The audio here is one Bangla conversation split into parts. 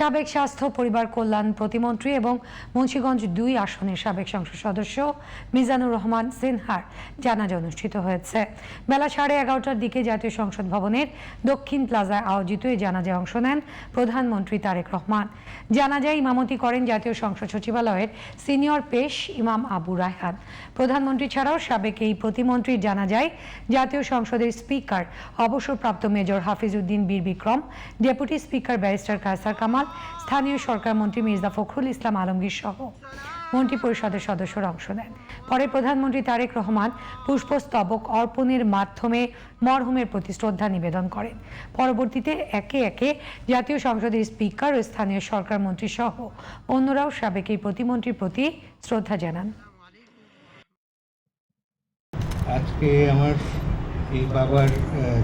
সাবেক স্বাস্থ্য পরিবার কল্যাণ প্রতিমন্ত্রী এবং মুন্সিগঞ্জ ২ আসনের সাবেক সংসদ সদস্য মিজানুর রহমান সিনহার জানাজা অনুষ্ঠিত হয়েছে। বেলা 11:30টার দিকে জাতীয় সংসদ ভবনের দক্ষিণ প্লাজায় আয়োজিত এই জানাজায় অংশ নেন প্রধানমন্ত্রী তারেক রহমান। জানাজায় ইমামতি করেন জাতীয় সংসদ সচিবালয়ের সিনিয়র পেশ ইমাম আবু রায়হান। প্রধানমন্ত্রী ছাড়াও সাবেক এই প্রতিমন্ত্রীর জানাজায় জাতীয় সংসদের স্পিকার অবসরপ্রাপ্ত major Hafizuddin Bir Bikram, deputy speaker barrister Kaiser Kamal, স্থানীয় সরকার মন্ত্রী মির্জা ফখরুল ইসলাম আলমগীর সহ মন্ত্রী পরিষদের সদস্যরা অংশ নেন। পরে প্রধানমন্ত্রী তারেক রহমান পুষ্পস্তবক অর্পণের মাধ্যমে মরহুমের প্রতি শ্রদ্ধা নিবেদন করেন। পরবর্তীতে একে একে জাতীয় সংসদের স্পিকার ও স্থানীয় সরকার মন্ত্রী সহ অন্যরাও সাবেক এই প্রতিমন্ত্রীর প্রতি শ্রদ্ধা জানান। আজকে আমার এই বাবার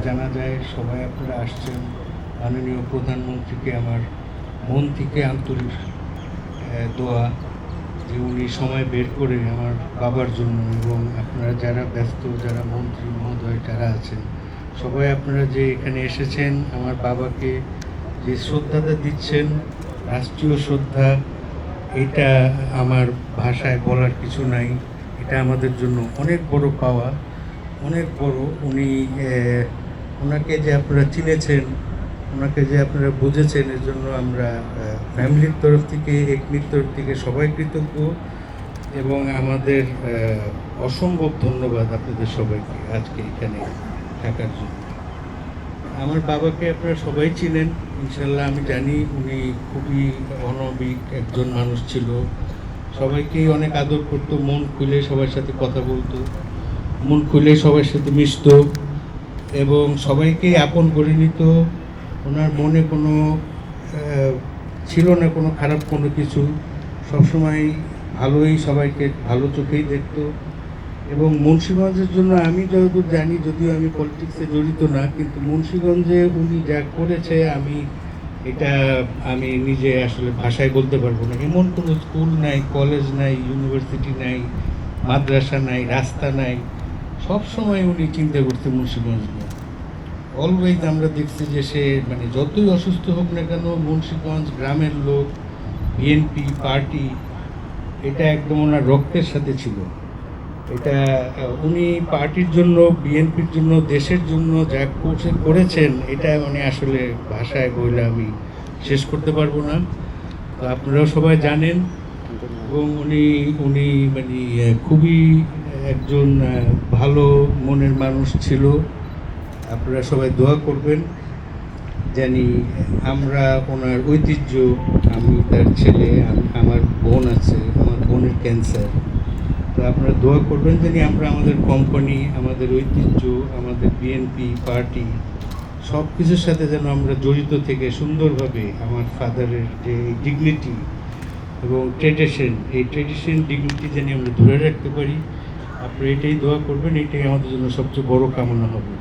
জানাজায় সবাই আপনারা আসছেন। মাননীয় প্রধানমন্ত্রীকে আমার মন থেকে আন্তরিক দোয়া যে উনি সময় বের করে আমার বাবার জন্য, এবং আপনারা যারা ব্যস্ত, যারা মন্ত্রী মহোদয় যারা আছেন, সবাই আপনারা যে এখানে এসেছেন আমার বাবাকে যে শ্রদ্ধাটা দিচ্ছেন, রাষ্ট্রীয় শ্রদ্ধা, এটা আমার ভাষায় বলার কিছু নাই। এটা আমাদের জন্য অনেক বড় পাওয়া, অনেক বড়। ওনাকে যে আপনারা চিনেছেন, ওনাকে যে আপনারা বুঝেছেন, এর জন্য আমরা ফ্যামিলির তরফ থেকে, একমির তরফ থেকে সবাই কৃতজ্ঞ, এবং আমাদের অসম্ভব ধন্যবাদ আপনাদের সবাইকে আজকে এখানে থাকার জন্য। আমার বাবাকে আপনারা সবাই চিনেন ইনশাল্লাহ। আমি জানি উনি খুবই অনবিক একজন মানুষ ছিল, সবাইকেই অনেক আদর করতো, মন খুলে সবার সাথে কথা বলতো, মন খুলে সবার সাথে মিশতো এবং সবাইকেই আপন করে নিত। ওনার মনে কোনো ছিল না কোনো খারাপ কোনো কিছু, সবসময় ভালোই, সবাইকে ভালো চোখেই দেখতো। এবং মুন্সিগঞ্জের জন্য আমি যতদূর জানি, যদিও আমি পলিটিক্সে জড়িত না, কিন্তু মুন্সিগঞ্জে উনি যা করেছে আমি নিজে আসলে ভাষায় বলতে পারবো না। এমন কোনো স্কুল নাই, কলেজ নাই, ইউনিভার্সিটি নাই, মাদ্রাসা নাই, রাস্তা নাই, সব সময় উনি চিন্তা করতে মুন্সিগঞ্জ নিয়ে। অলওয়েজ আমরা দেখছি যে সে যতই অসুস্থ হোক না কেন, মুন্সিগঞ্জ গ্রামের লোক, বিএনপি পার্টি, এটা একদম ওনার রক্তের সাথে ছিল। এটা উনি পার্টির জন্য, বিএনপির জন্য, দেশের জন্য যা করেছেন, এটা আসলে ভাষায় বলে আমি শেষ করতে পারবো না। তো আপনারাও সবাই জানেন, এবং উনি খুবই একজন ভালো মনের মানুষ ছিল। আপনারা সবাই দোয়া করবেন জানি আমরা ওনার ঐতিহ্য, আমি তার ছেলে, আমার বোন আছে, আমার বোনের ক্যান্সার, তো আপনারা দোয়া করবেন জানি আমরা আমাদের কোম্পানি, আমাদের ঐতিহ্য, আমাদের বিএনপি পার্টি, সব কিছুর সাথে যেন আমরা জড়িত থেকে সুন্দরভাবে আমার ফাদারের যে ডিগনিটি এবং ট্রেডিশন ডিগনিটি যেন আমরা ধরে রাখতে পারি। আপনারা এটাই দোয়া করবেন, এটাই আমাদের জন্য সবচেয়ে বড় কামনা হবে।